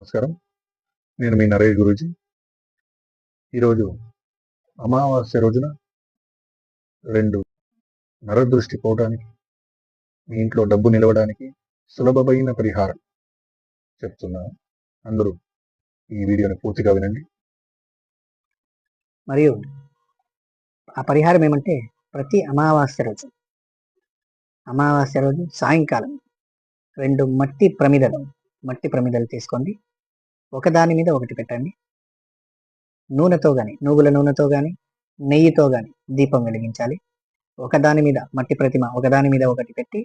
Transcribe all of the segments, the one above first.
నమస్కారం. నేను మీ నరేష్ గురూజీ. ఈరోజు అమావాస్య రోజున 2 నరదృష్టి పోవడానికి, మీ ఇంట్లో డబ్బు నిలవడానికి సులభమైన పరిహారం చెప్తున్నాను. అందరూ ఈ వీడియోని పూర్తిగా వినండి. మరియు ఆ పరిహారం ఏమంటే, ప్రతి అమావాస్య రోజు సాయంకాలం 2 మట్టి ప్రమిదలు తీసుకోండి. ఒకదాని మీద ఒకటి పెట్టండి. నూనెతో కానీ, నువ్వుల నూనెతో కానీ, నెయ్యితో కానీ దీపం వెలిగించాలి. ఒకదాని మీద మట్టి ప్రతిమ ఒకదాని మీద ఒకటి పెట్టి,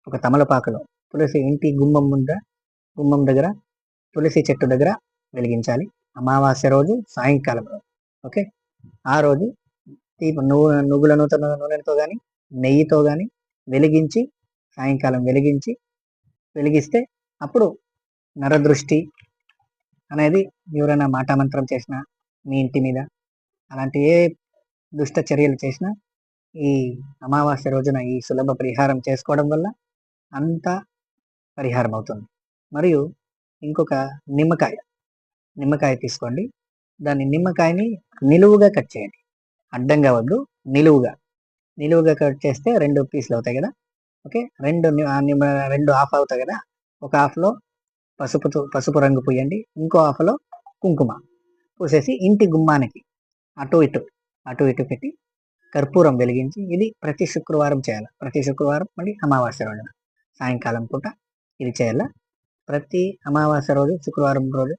ఒక తమలపాకులో తులసి ఇంటి గుమ్మం దగ్గర తులసి చెట్టు దగ్గర వెలిగించాలి. అమావాస్య రోజు సాయంకాలం. ఓకే, ఆ రోజు దీపం నువ్వుల నూనెతో కానీ, నెయ్యితో కానీ వెలిగించి సాయంకాలం వెలిగిస్తే అప్పుడు నరదృష్టి అనేది ఎవరైనా మాటామంత్రం చేసినా, మీ ఇంటి మీద అలాంటి ఏ దుష్ట చర్యలు చేసినా ఈ అమావాస్య రోజున ఈ సులభ పరిహారం చేసుకోవడం వల్ల అంతా పరిహారం అవుతుంది. మరియు ఇంకొక నిమ్మకాయ తీసుకోండి. దాన్ని నిమ్మకాయని నిలువుగా కట్ చేయండి. అడ్డంగా వద్దు, నిలువుగా కట్ చేస్తే 2 పీసులు అవుతాయి కదా. ఓకే, 2 హాఫ్ అవుతాయి కదా. ఒక హాఫ్లో పసుపు రంగు పూయండి, ఇంకో హాఫ్లో కుంకుమ పూసేసి ఇంటి గుమ్మానికి అటు ఇటు పెట్టి కర్పూరం వెలిగించి, ఇది ప్రతి శుక్రవారం చేయాలి. ప్రతి శుక్రవారం మళ్ళీ అమావాస్య రోజున సాయంకాలం పూట ఇది చేయాల. ప్రతి అమావాస్య రోజు శుక్రవారం రోజు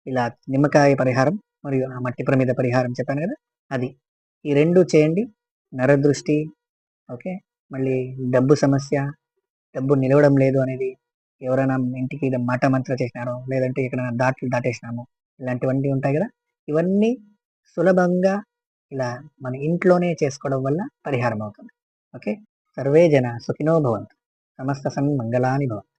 ఇలా నిమ్మకాయ పరిహారం మరియు ఆ మట్టి ప్రమిద పరిహారం చెప్పాను కదా, అది ఈ 2 చేయండి. నరదృష్టి, ఓకే, మళ్ళీ డబ్బు సమస్య, డబ్బు నిలవడం లేదు అనేది, ఎవరైనా ఇంటికి మాటమంత్ర చేసినారో, లేదంటే ఎక్కడైనా దాటేసినాము, ఇలాంటివన్నీ ఉంటాయి కదా, ఇవన్నీ సులభంగా ఇలా మన ఇంట్లోనే చేసుకోవడం వల్ల పరిహారం అవుతుంది. ఓకే, సర్వే జన సుఖినో భవంతు, సమస్త సన్మంగళాని భవంతు.